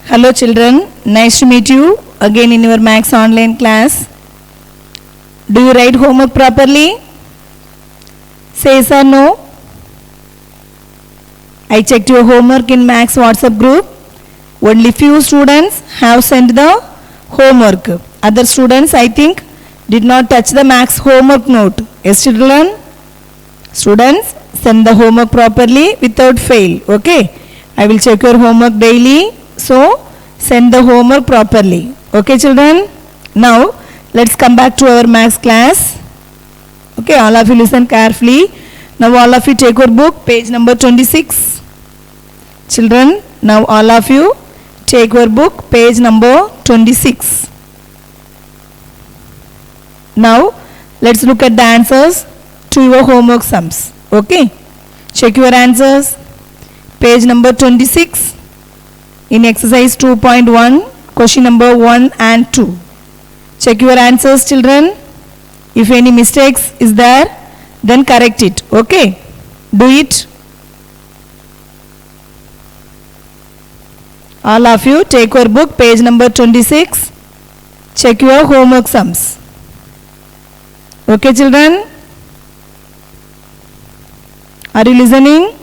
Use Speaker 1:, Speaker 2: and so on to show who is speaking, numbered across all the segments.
Speaker 1: Hello children, nice to meet you again in your Max online class. Do you write homework properly? Say yes or no? I checked your homework in Max WhatsApp group. Only few students have sent the homework. Other students, I think, did not touch the Max homework note. Yes children? Students, send the homework properly without fail. Okay? I will check your homework daily. So, send the homework properly. Okay children? Now, let's come back to our Max class. Okay, all of you listen carefully. Now all of you take your book, page number 26. Children, now all of you take your book, page number 26. Now, let's look at the answers to your homework sums. Okay? Check your answers. Page number 26. In exercise 2.1, question number 1 and 2. Check your answers children. If any mistakes is there, then correct it. Okay? Do it. All of you take your book, page number 26. Check your homework sums. Okay children? Are you listening?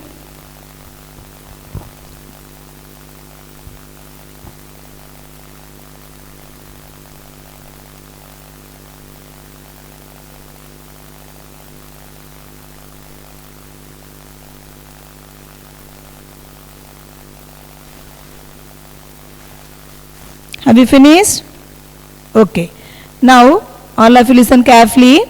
Speaker 1: Have you finished? Okay. Now, all of you listen carefully.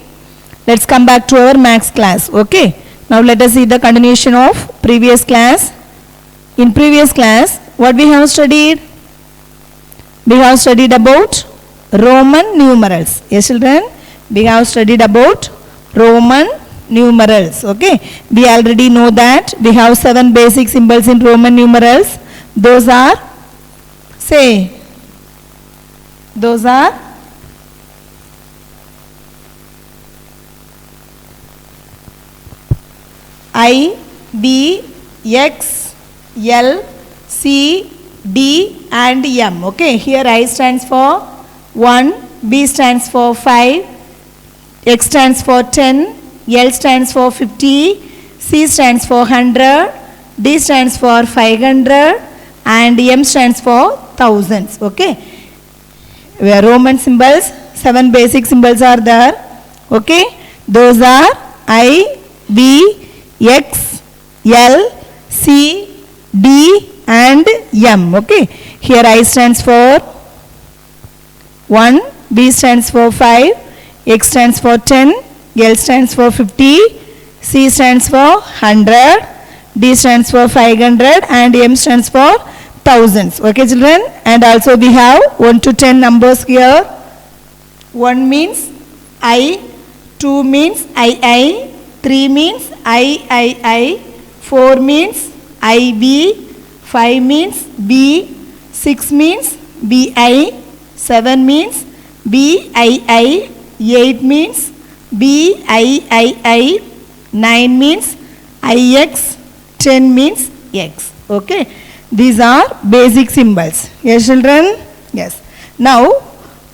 Speaker 1: Let's come back to our Max class. Okay. Now, let us see the continuation of previous class. In previous class, what we have studied? We have studied about Roman numerals. Yes, children? We have studied about Roman numerals. Okay. We already know that we have 7 basic symbols in Roman numerals. Those are, say, those are I, B, X, L, C, D and M. Okay, here I stands for 1, B stands for 5, X stands for 10, L stands for 50, C stands for 100, D stands for 500 and M stands for thousands. Okay. Where Roman symbols, 7 basic symbols are there. Okay. Those are I, B, X, L, C, D and M. Okay. Here I stands for 1, B stands for 5, X stands for 10, L stands for 50, C stands for 100, D stands for 500 and M stands for thousands. Okay children? And also we have 1 to 10 numbers here. 1 means I, 2 means I, 3 means I, 4 means IB, 5 means B, 6 means BI, 7 means BII, 8 means BIII, 9 means IX, 10 means X. Okay. These are basic symbols. Yes children? Yes. Now,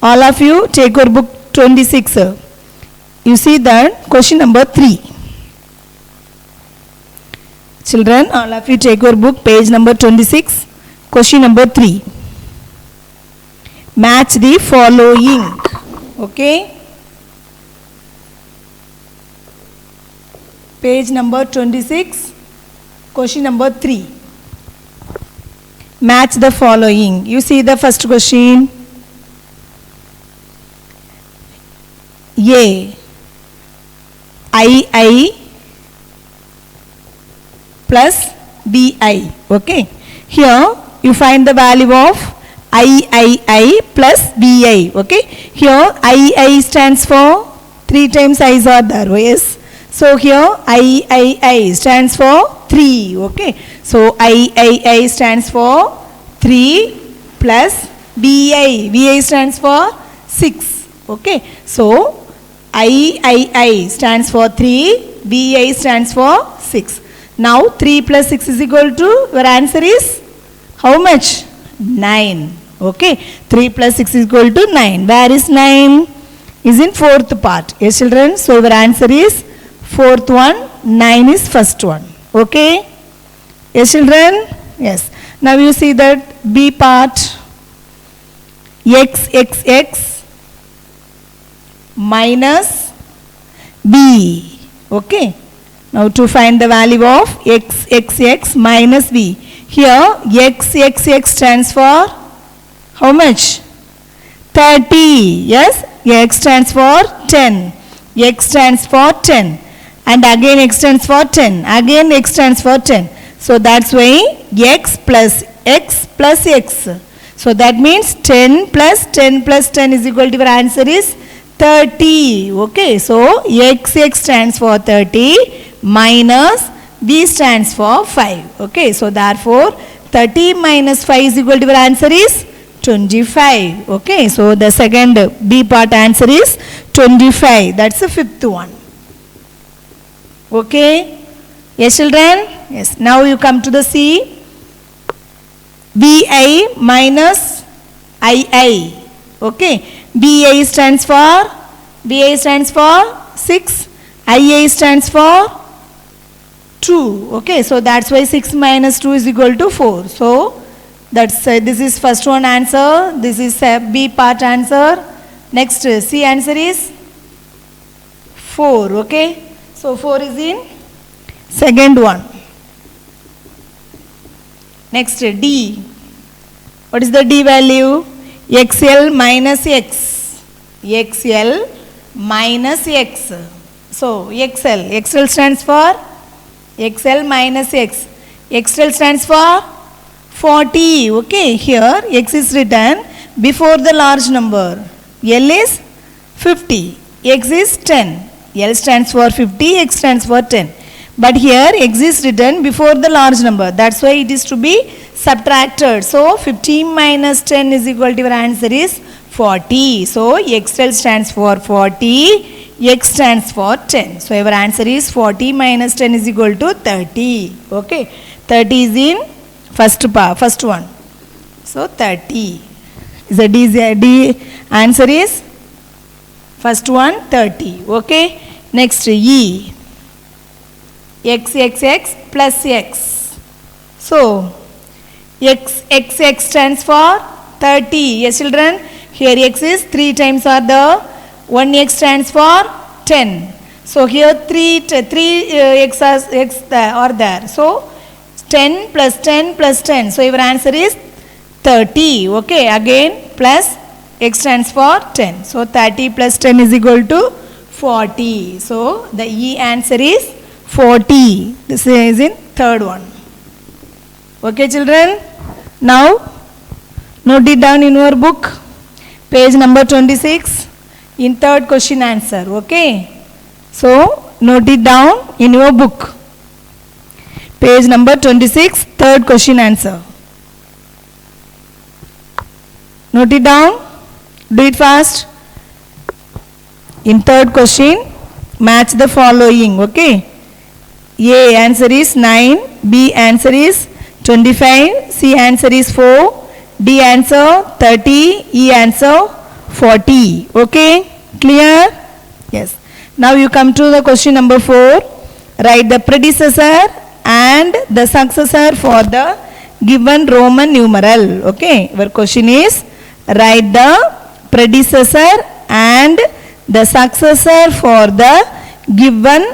Speaker 1: all of you take your book 26. You see that question number 3. Children, all of you take your book, page number 26, question number 3. Match the following. Okay. Page number 26, question number 3. Match the following. You see the first question. A, II plus BI. Okay. Here you find the value of III plus BI. Okay. Here II stands for 3 times I's are there. Yes. So here III stands for 3. Okay. So III stands for 3 plus BI stands for 6. Okay. So III stands for 3, BI stands for 6. Now 3 plus 6 is equal to, your answer is how much? 9. Okay, 3 plus 6 is equal to 9. Where is 9? Is in fourth part. Yes, children. So your answer is fourth one. 9 is first one. Okay. Yes, children. Yes. Now you see that B part. X minus B. Okay. Now to find the value of x minus B. Here x stands for how much? 30. Yes. X stands for 10. X stands for 10. And again x stands for 10. Again x stands for 10. So that's why x plus x plus x. So that means 10 plus 10 plus 10 is equal to your answer is 30. Okay. So x stands for 30 minus B stands for 5. Okay. So therefore 30 minus 5 is equal to your answer is 25. Okay. So the second B part answer is 25. That's the fifth one. Okay. Yes, children. Yes. Now you come to the C. BI minus II. Okay. BI stands for 6. IA stands for 2. Okay. So that's why 6 minus 2 is equal to 4. So that's this is first one answer. This is B part answer. Next C answer is 4. Okay. So 4 is in second one. Next D. What is the D value? XL minus X. XL minus X. So XL stands for XL minus X. XL stands for 40. Okay. Here X is written before the large number. L is 50. X is 10. L stands for 50. X stands for 10. But here x is written before the large number. That's why it is to be subtracted. So 15 minus 10 is equal to your answer is 40. So XL stands for 40. X stands for 10. So your answer is 40 minus 10 is equal to 30. Okay. 30 is in first one. So 30. The D answer is first one 30. Okay. Next E. X plus X. So X stands for 30. Yes, children. Here X is 3 times or the 1x stands for 10. So here 3 X are there. So 10 plus 10 plus 10. So your answer is 30. Okay. Again plus X stands for 10. So 30 plus 10 is equal to 40. So the E answer is 40. This is in third one. Okay, children. Now note it down in your book. Page number 26 in third question answer. Okay. So note it down in your book. Page number 26, third question answer. Note it down. Do it fast. In third question, match the following. Okay. A answer is 9, B answer is 25, C answer is 4, D answer 30, E answer 40. Okay, clear? Yes. Now you come to the question number 4. Write the predecessor and the successor for the given Roman numeral. Okay, our question is write the predecessor and the successor for the given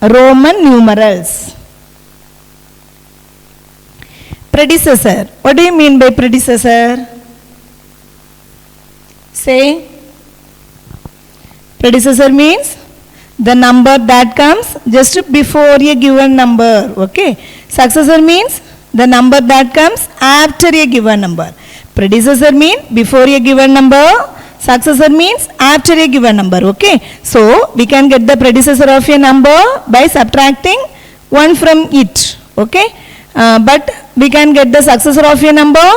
Speaker 1: Roman numerals. Predecessor. What do you mean by predecessor? Say. Predecessor means the number that comes just before a given number. Okay. Successor means the number that comes after a given number. Predecessor means before a given number. Successor means after a given number. Okay. So we can get the predecessor of a number by subtracting 1 from it. Okay. But we can get the successor of a number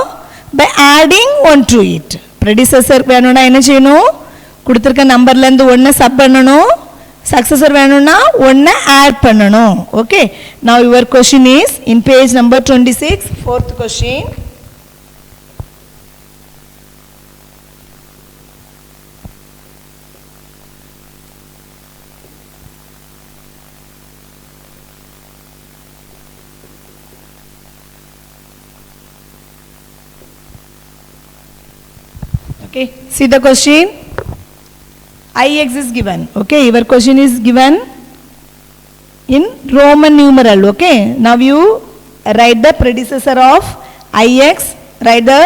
Speaker 1: by adding 1 to it. Predecessor வேணும்னா என்ன செய்யணும்? கொடுத்திருக்க நம்பர்ல இருந்து 1 sub பண்ணனும். Successor வேணும்னா 1 add பண்ணனும். Okay. Now your question is in page number 26, fourth question. Okay, see the question. Ix is given. Okay, your question is given in Roman numeral. Okay, now you write the predecessor of Ix, write the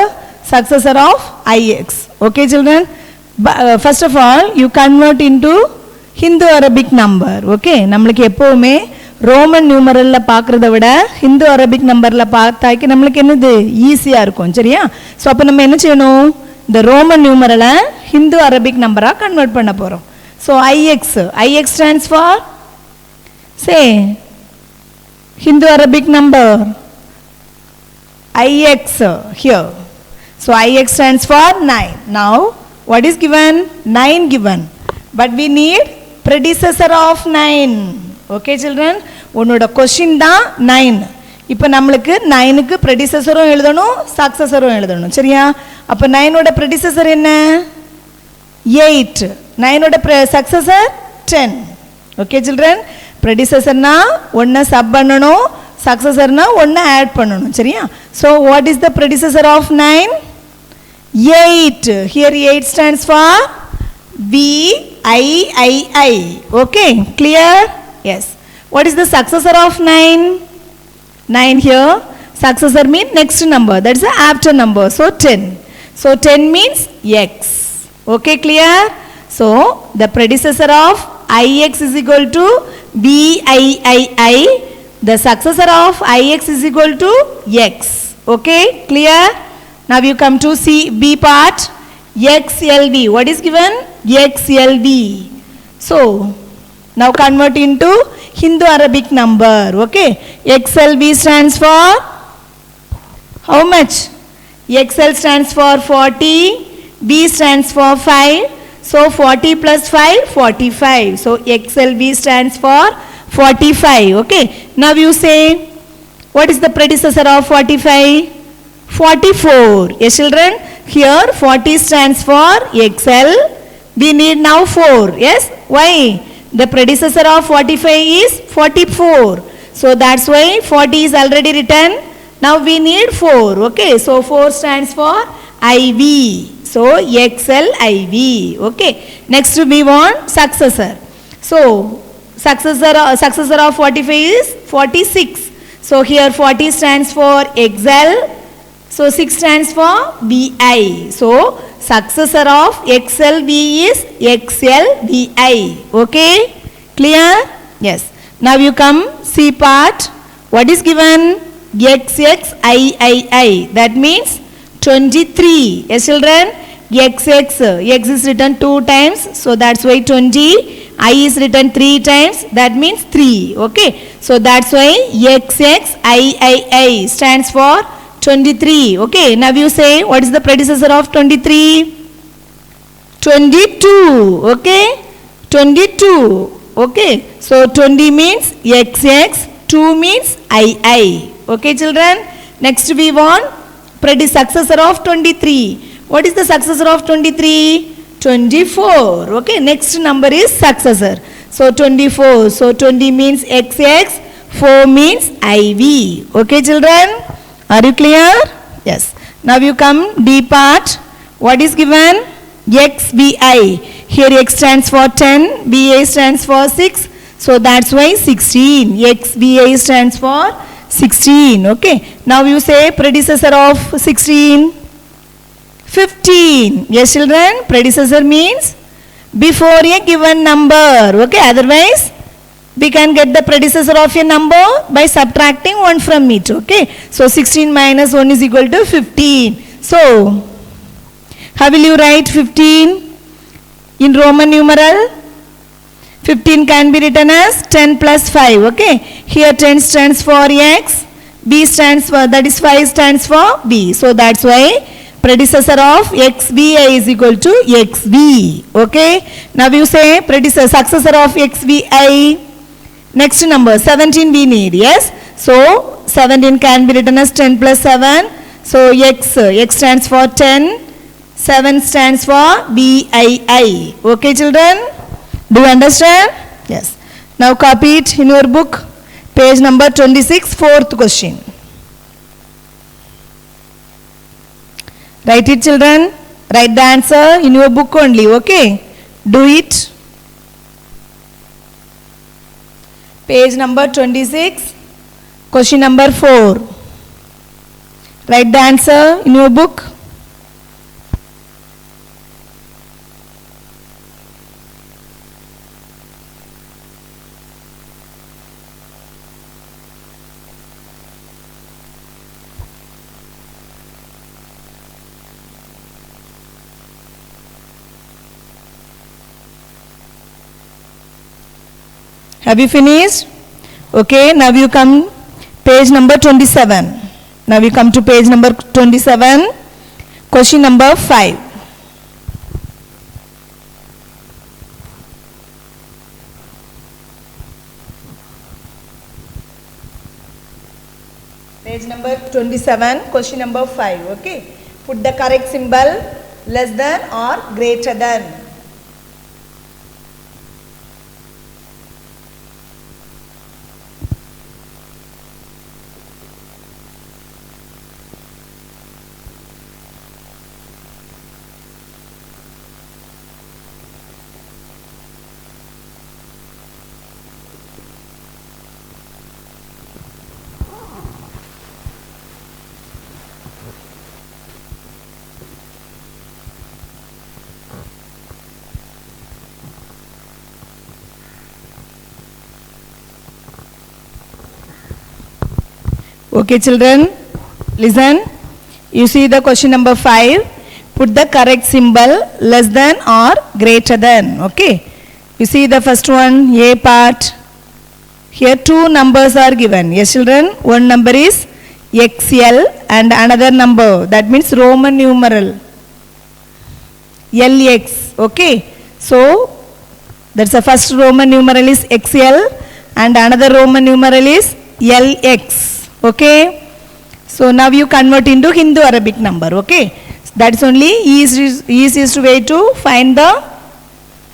Speaker 1: successor of Ix. Okay, children. First of all, you convert into Hindu Arabic number. Okay, நம்மளுக்கு எப்பவுமே Roman நியூமரல்ல பார்க்கறத விட Hindu Arabic நம்பர்ல பார்த்தாக்கி நம்மளுக்கு என்னது ஈஸியா இருக்கும். சரியா? சோ அப்ப நம்ம என்ன செய்யணும்? இந்த ரோமன் நியூமரலை ஹிந்து அரபிக் நம்பரா கன்வெர்ட் பண்ண போறோம். So Ix stands for, say, Hindu Arabic number Ix here. So Ix stands for 9. Now what is given? 9 given. But we need predecessor of 9. Okay children, உன்னோட question தான் 9. இப்போ நம்மளுக்கு 9க்கு predecessorம் எழுதணும் successorம் எழுதணும். சரியா? அப்ப 9ஓட predecessor என்ன? 8. 9ஓட successor 10. Okay children, predecessor னா ஒண்ண சப் பண்ணனும், successor னா ஒண்ண ஆட் பண்ணனும். சரியா? So what is the predecessor of 9? 8. Here 8 stands for VIII. Okay, clear? Yes. What is the successor of 9? 9 here. Successor means next number. That's the after number. So 10. So 10 means X. Okay, clear? So the predecessor of Ix is equal to VIII. The successor of Ix is equal to X. Okay, clear? Now you come to C, B part. XLV. What is given? XLV. So now convert into Hindu Arabic number. Okay. XLV stands for how much? XL stands for 40. B stands for 5. So 40 plus 5, 45. So XLV stands for 45. Okay. Now you say, what is the predecessor of 45? 44. Yes children. Here 40 stands for XL. We need now 4. Yes. Why? The predecessor of 45 is 44. So that's why 40 is already written. Now we need 4. Okay. So 4 stands for IV. So XL IV. Okay. Next we want successor. So successor of 45 is 46. So here 40 stands for XL. So 6 stands for VI. So successor of XLV is XLVI. Okay? Clear? Yes. Now you come C part. What is given? XXIII. That means 23. Yes children? XX. X is written 2 times. So that's why 20. I is written 3 times. That means 3. Okay? So that's why XXIII stands for 23. Okay, now you say, what is the predecessor of 23? 22. Okay, 22. Okay, so 20 means XX, 2 means II. Okay children, next we want successor of 23. What is the successor of 23? 24. Okay, next number is successor. So 24. So 20 means XX, 4 means IV. Okay children? Are you clear? Yes. Now you come D part. What is given? XVI. Here X stands for 10. VA stands for 6. So that's why 16. XVI stands for 16. Okay. Now you say predecessor of 16. 15. Yes children. Predecessor means before a given number. Okay. Otherwise we can get the predecessor of a number by subtracting 1 from it. Okay. So 16 minus 1 is equal to 15. So how will you write 15 in Roman numeral? 15 can be written as 10 plus 5. Okay. Here 10 stands for X. B stands for, that is 5 stands for B. So that's why predecessor of XVI is equal to XV. Okay. Now you say predecessor, successor of XVI. Next number 17 we need. Yes. So 17 can be written as 10 plus 7. So X stands for 10. 7 stands for BII. Okay children? Do you understand? Yes. Now copy it in your book. Page number 26, 4th question. Write it children. Write the answer in your book only, okay? Do it. Page number 26, question number 4. Write the answer in your book. Have you finished? Okay, now you come page number 27. Now we come to page number 27, question number 5. Page number 27, question number 5, okay. Put the correct symbol less than or greater than. Okay children, listen. You see the question number 5. Put the correct symbol less than or greater than. Okay. You see the first one, A part. Here 2 numbers are given. Yes children, one number is XL and another number, that means Roman numeral LX. Okay. So that's the first Roman numeral is XL and another Roman numeral is LX. Okay, so now you convert into Hindu Arabic number. Okay, that's only easiest way to find the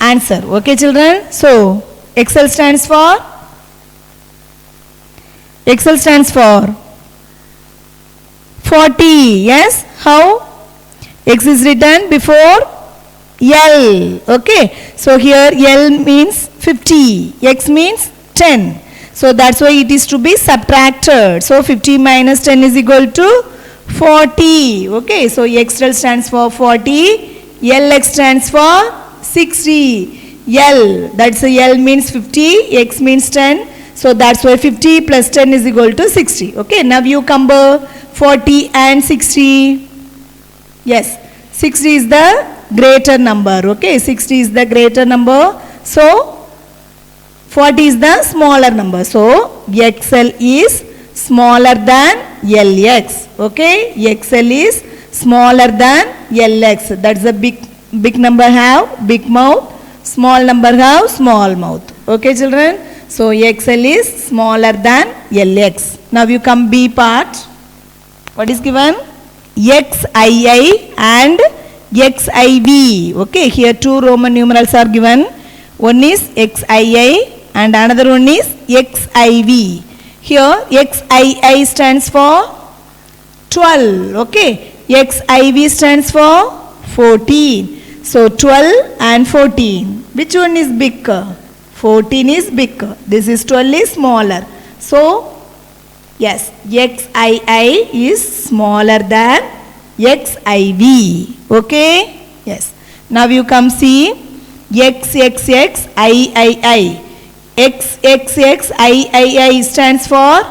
Speaker 1: answer. Okay children, so XL stands for 40. Yes, how? X is written before L. Okay, so here L means 50, X means 10. So that's why it is to be subtracted. So 50 minus 10 is equal to 40. Okay, so XL stands for 40, LX stands for 60. L, that's a L means 50, X means 10. So that's why 50 plus 10 is equal to 60. Okay, now you compare 40 and 60. Yes, 60 is the greater number. Okay, 60 is the greater number. So 40 is the smaller number. So XL is smaller than LX. Okay, XL is smaller than LX. That's the big number have big mouth, small number have small mouth. Okay children, so XL is smaller than LX. Now you come B part. What is given? XII and XIV. Okay, here 2 Roman numerals are given. One is XII and another one is XIV. Here XII stands for 12. Okay, XIV stands for 14. So 12 and 14. Which one is bigger? 14 is bigger. This is 12 is smaller. So yes, XII is smaller than XIV. Okay. Yes. Now you come see XXXIII. XXXIII stands for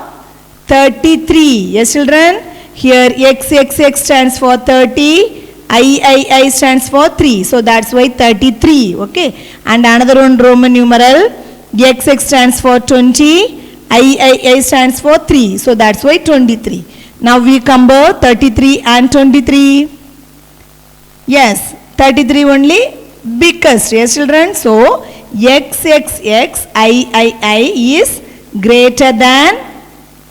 Speaker 1: 33. Yes children. Here XXX stands for 30. III stands for 3. So that's why 33. Okay. And another one Roman numeral. XX stands for 20. III stands for 3. So that's why 23. Now we compare 33 and 23. Yes. 33 only biggest. Yes children. So XXXIII is greater than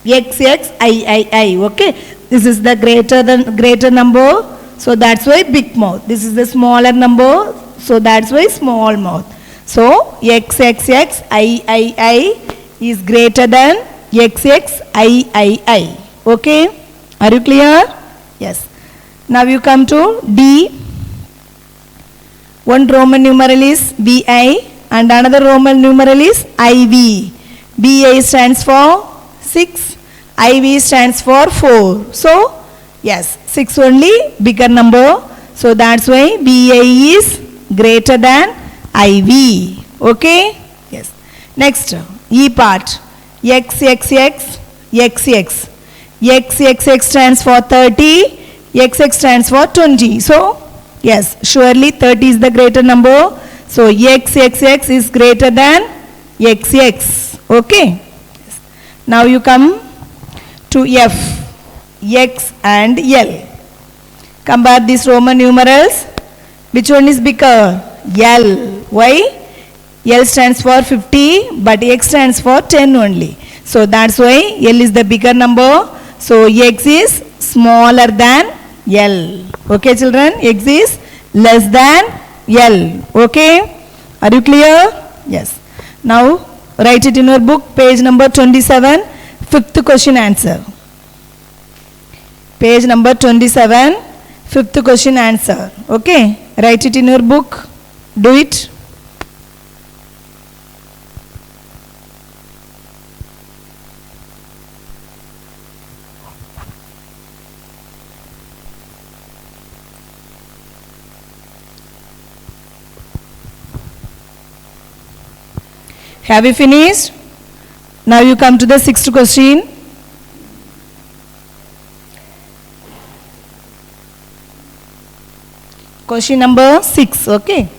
Speaker 1: XXIII. Okay. This is the greater number. So that's why big mouth. This is the smaller number. So that's why small mouth. So XXXIII is greater than XXIII. Okay. Are you clear? Yes. Now you come to D. One Roman numeral is BI and another Roman numeral is IV. BI stands for 6, IV stands for 4. So, yes, 6 only bigger number. So, that's why BI is greater than IV. Okay? Yes. Next, E part. X, X, X, X, X. X, X, X stands for 30. X, X stands for 20. So, yes, surely 30 is the greater number. So, X, X, X is greater than X, X. Okay? Yes. Now, you come to F, X and L. Compare these Roman numerals. Which one is bigger? L. Why? L stands for 50, but X stands for 10 only. So, that's why L is the bigger number. So, X is smaller than L. Okay, children? X is less than L. Okay? Are you clear? Yes. Now, write it in your book, page number 27, fifth question answer. Page number 27, fifth question answer. Okay? Write it in your book. Do it. Have you finished? Now you come to the sixth question. Question number 6, okay?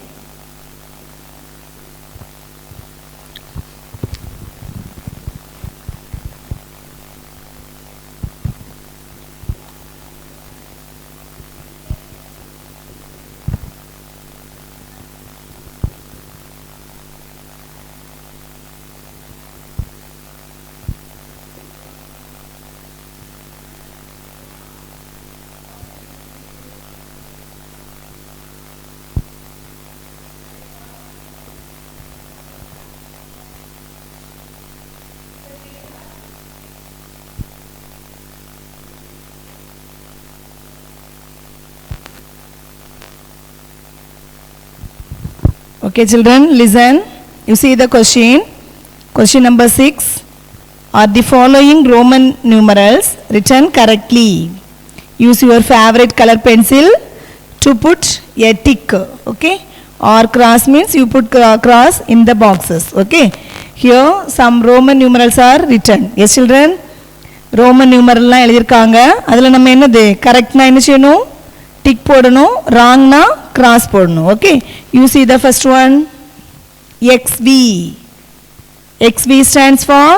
Speaker 1: Okay, children, listen. You see the question. Question number 6. Are the following Roman numerals written correctly? Use your favorite color pencil to put a tick. Okay? Or cross means you put cross in the boxes. Okay? Here some Roman numerals are written. Yes, children? Roman numeral la எழுதிருக்காங்க. அதுல நம்ம என்னது கரெக்ட்னா என்ன செய்யணும்? Tick போடணும், wrongனா cross போடணும். Okay? You see the first one, XV. XV stands for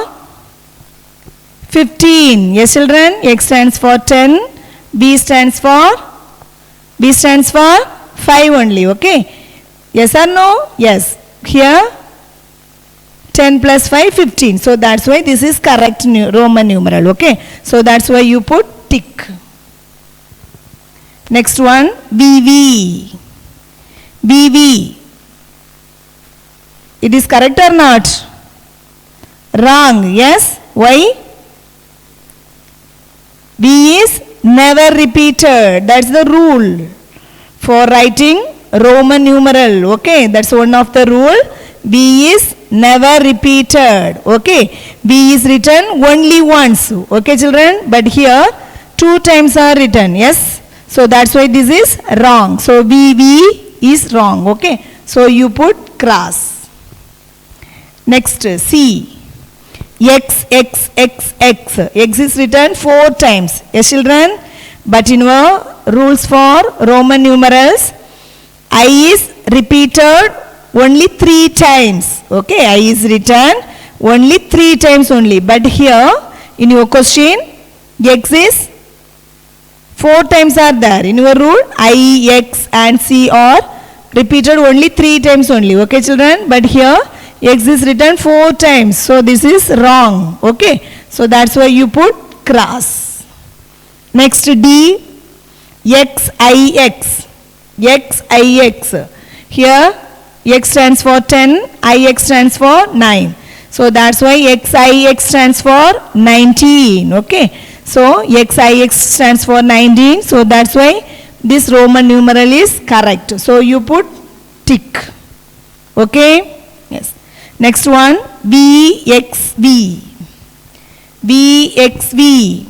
Speaker 1: 15. Yes, children? X stands for 10. B stands for 5 only. Okay? Yes or no? Yes. Here 10 plus 5, 15. So that's why this is correct Roman numeral. Okay? So that's why you put tick. Next one, BV. BV. It is correct or not? Wrong. Yes. Why? B is never repeated. That's the rule for writing Roman numeral. Okay. That's one of the rule. B is never repeated. Okay. B is written only once. Okay, children. But here 2 times are written. Yes. So that's why this is wrong. So BV is wrong. Okay. So you put cross. Next, C. X, X, X, X. X is written 4 times. Yes, children? But in our rules for Roman numerals, I is repeated only 3 times. Okay, I is written only 3 times only. But here, in your question, X is 4 times are there. In your rule, I, X and C are repeated only 3 times only. Okay, children? But here, X is written 4 times. So, this is wrong. Okay. So, that's why you put cross. Next, D. X, I, X. X, I, X. Here, X stands for 10. I, X stands for 9. So, that's why X, I, X stands for 19. Okay. So, X, I, X stands for 19. So, that's why this Roman numeral is correct. So, you put tick. Okay? Yes. Next one, VXV. VXV.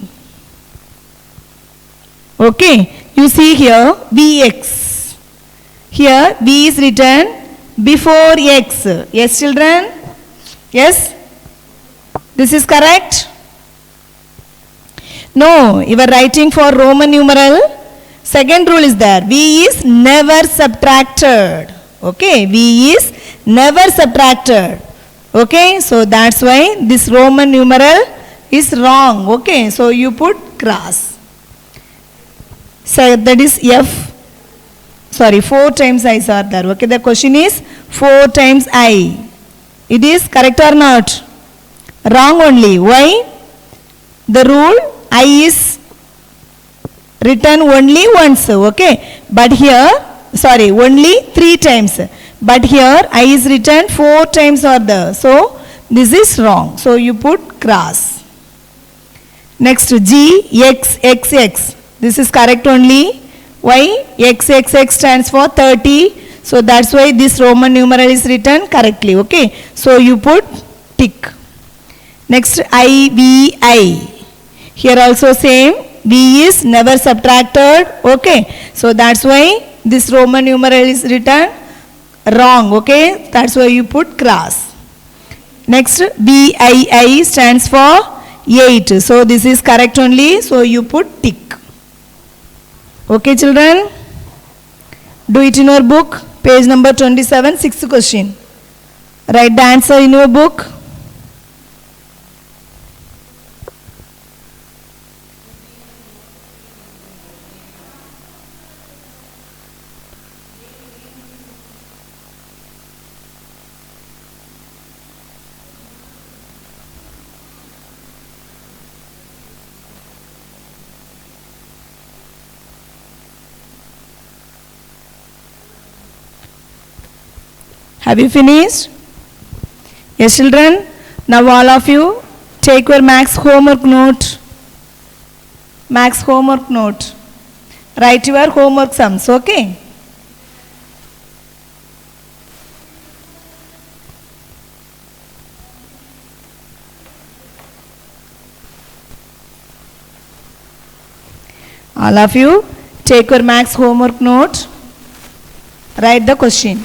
Speaker 1: Okay, you see here Vx. Here V is written before X. Yes, children? Yes? This is correct? No, you are writing for Roman numeral. Second rule is there. V is never subtracted. Okay, V is never subtracted. Okay, so that's why this Roman numeral is wrong. Okay, so you put cross. So that is F. Sorry, 4 times I's are there. Okay, the question is 4 times I. It is correct or not? Wrong only. Why? The rule I is written only once. Okay, but here, sorry, only 3 times. But here I is written 4 times or the. So this is wrong. So you put cross. Next G, X, X, X. This is correct only. Why? X, X, X stands for 30. So that's why this Roman numeral is written correctly. Okay. So you put tick. Next I, V, I. Here also same. V is never subtracted. Okay. So that's why this Roman numeral is written wrong. Okay. That's why you put cross. Next B, I stands for 8. So this is correct only. So you put tick. Okay, children? Do it in your book. Page number 27, 6th question. Write the answer in your book. Have you finished? Yes, children. Now all of you take your max homework note. Max homework note. Write your homework sums. Okay? All of you take your max homework note. Write the question.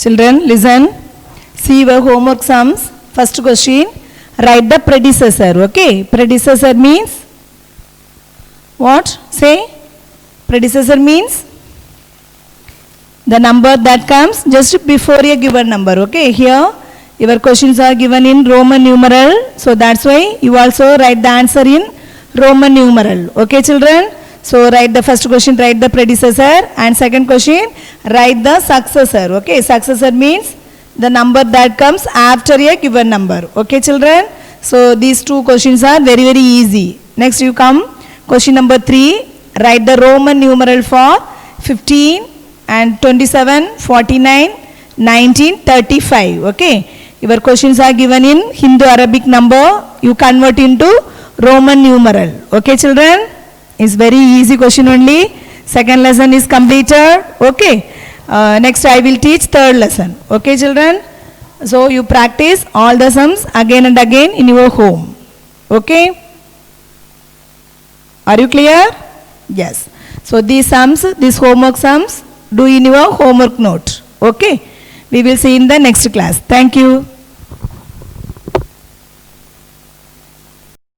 Speaker 1: Children, listen. See your homework sums. First question. Write the predecessor. Okay. Predecessor means what? Say. Predecessor means the number that comes just before a given number. Okay, here your questions are given in Roman numeral, so that's why you also write the answer in Roman numeral. Okay, children. So write the first question, write the predecessor, and second question, write the successor. Okay, successor means the number that comes after a given number. Okay, children. So these two questions are very easy. Next you come question number 3. Write the Roman numeral for 15 and 27, 49, 19, 35. Okay. Your questions are given in Hindu Arabic number. You convert into Roman numeral. Okay, children. It's very easy question only. Second lesson is completed. Okay. Next I will teach third lesson. Okay, children. So you practice all the sums again and again in your home. Okay. Are you clear? Yes. So these sums, these homework sums, do in your homework note. Okay. We will see in the next class. Thank you.